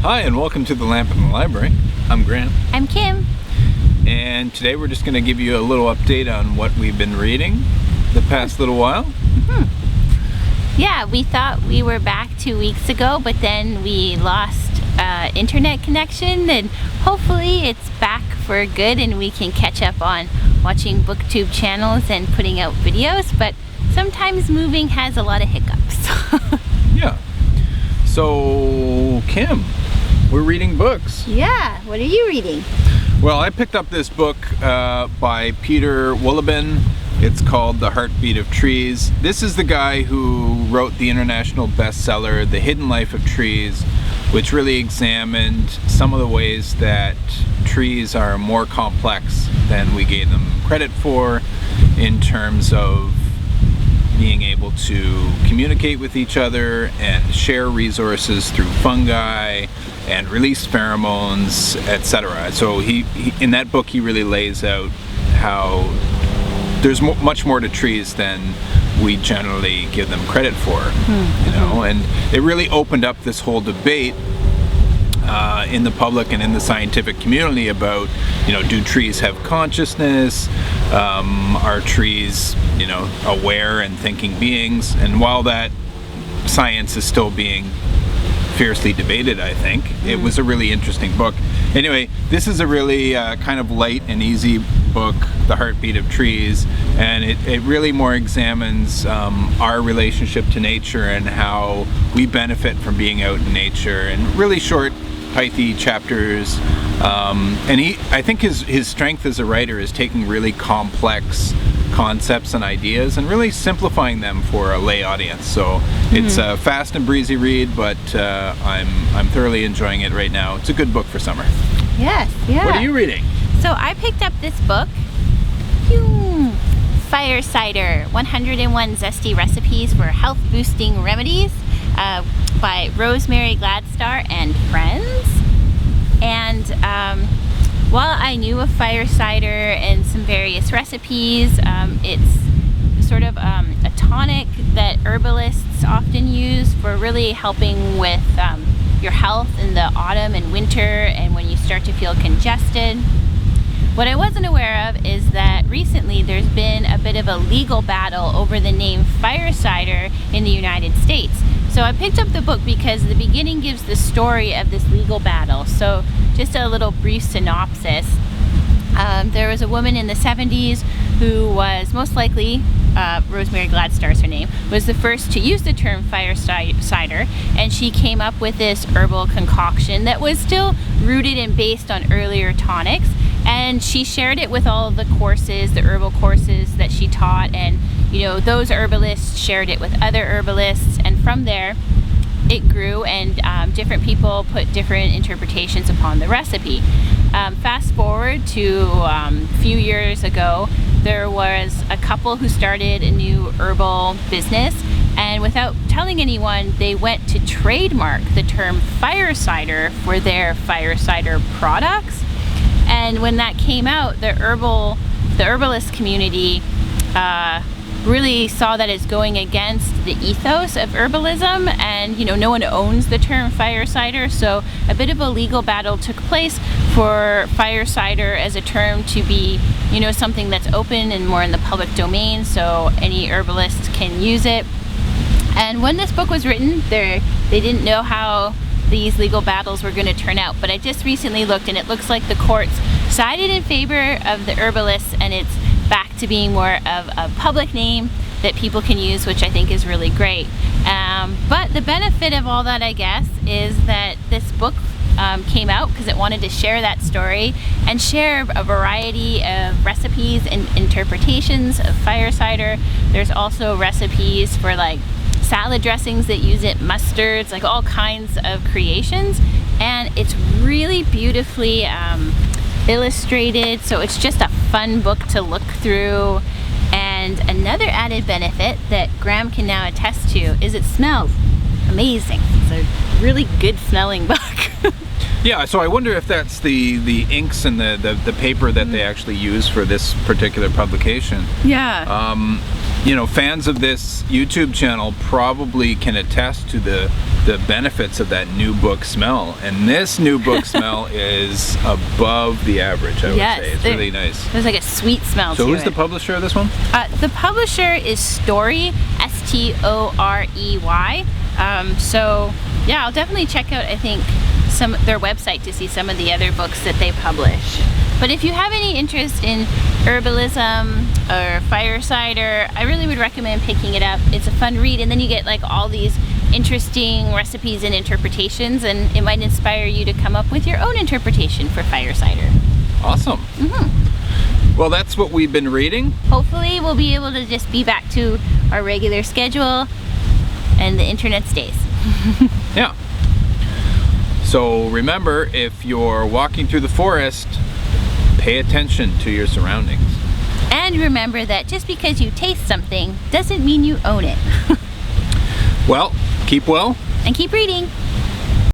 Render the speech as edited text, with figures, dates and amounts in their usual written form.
Hi, and welcome to the Lamp in the Library. I'm Graham. I'm Kim. And today we're just going to give you a little update on what we've been reading the past little while. Yeah, we thought we were back 2 weeks ago, but then we lost internet connection, and hopefully it's back for good and we can catch up on watching booktube channels and putting out videos, but sometimes moving has a lot of hiccups. Yeah. So, Kim, we're reading books. Yeah, what are you reading? Well, I picked up this book by Peter Wohlleben. It's called The Heartbeat of Trees. This is the guy who wrote the international bestseller, The Hidden Life of Trees, which really examined some of the ways that trees are more complex than we gave them credit for in terms of being able to communicate with each other and share resources through fungi and release pheromones, etc. So he in that book he really lays out how there's much more to trees than we generally give them credit for, you know, and it really opened up this whole debate in the public and in the scientific community about, you know, do trees have consciousness? Are trees, you know, aware and thinking beings? And while that science is still being fiercely debated, I think, it was a really interesting book. Anyway, this is a really kind of light and easy book, The Heartbeat of Trees, and it really more examines our relationship to nature and how we benefit from being out in nature, and really short, pithy chapters. And I think his strength as a writer is taking really complex concepts and ideas and really simplifying them for a lay audience. So it's a fast and breezy read, but I'm thoroughly enjoying it right now. It's a good book for summer. Yes, yeah. What are you reading? So I picked up this book, Fire Cider, 101 Zesty Recipes for Health Boosting Remedies, by Rosemary, Gladstar, and friends. And while I knew of fire cider and some various recipes, it's sort of a tonic that herbalists often use for really helping with your health in the autumn and winter and when you start to feel congested. What I wasn't aware of is that recently there's been a bit of a legal battle over the name fire cider in the United States. So I picked up the book because the beginning gives the story of this legal battle. So just a little brief synopsis. There was a woman in the 70s who was most likely, Rosemary Gladstar is her name, was the first to use the term fire cider, and she came up with this herbal concoction that was still rooted and based on earlier tonics, and she shared it with all of the courses, the herbal courses that she taught, and you know, those herbalists shared it with other herbalists, and from there it grew, and different people put different interpretations upon the recipe. Fast forward to a few years ago, there was a couple who started a new herbal business, and without telling anyone, they went to trademark the term fire cider for their fire cider products. And when that came out, the herbalist community really saw that as going against the ethos of herbalism, and you know, no one owns the term fire cider, so a bit of a legal battle took place for fire cider as a term to be, you know, something that's open and more in the public domain, so any herbalist can use it. And when this book was written, they didn't know how these legal battles were going to turn out, but I just recently looked and it looks like the courts sided in favor of the herbalists, and it's back to being more of a public name that people can use, which I think is really great. But the benefit of all that, I guess, is that this book came out because it wanted to share that story and share a variety of recipes and interpretations of fire cider. There's also recipes for like salad dressings that use it, mustards, like all kinds of creations, and it's really beautifully illustrated, so it's just a fun book to look through. And another added benefit that Graham can now attest to is it smells amazing. It's a really good smelling book. Yeah, so I wonder if that's the inks and the paper that they actually use for this particular publication. Yeah. You know, fans of this YouTube channel probably can attest to the the benefits of that new book smell. And this new book smell is above the average, I would say. It's really nice. There's like a sweet smell to it. So who's the publisher of this one? The publisher is Story, S-T-O-R-E-Y. So yeah, I'll definitely check out, I think, their website to see some of the other books that they publish. But if you have any interest in herbalism or fire cider, I really would recommend picking it up. It's a fun read, and then you get like all these interesting recipes and interpretations, and it might inspire you to come up with your own interpretation for fire cider. Awesome. Mm-hmm. Well, that's what we've been reading. Hopefully we'll be able to just be back to our regular schedule and the internet stays. Yeah. So remember, if you're walking through the forest, pay attention to your surroundings. And remember that just because you taste something doesn't mean you own it. Well, keep well. And keep reading.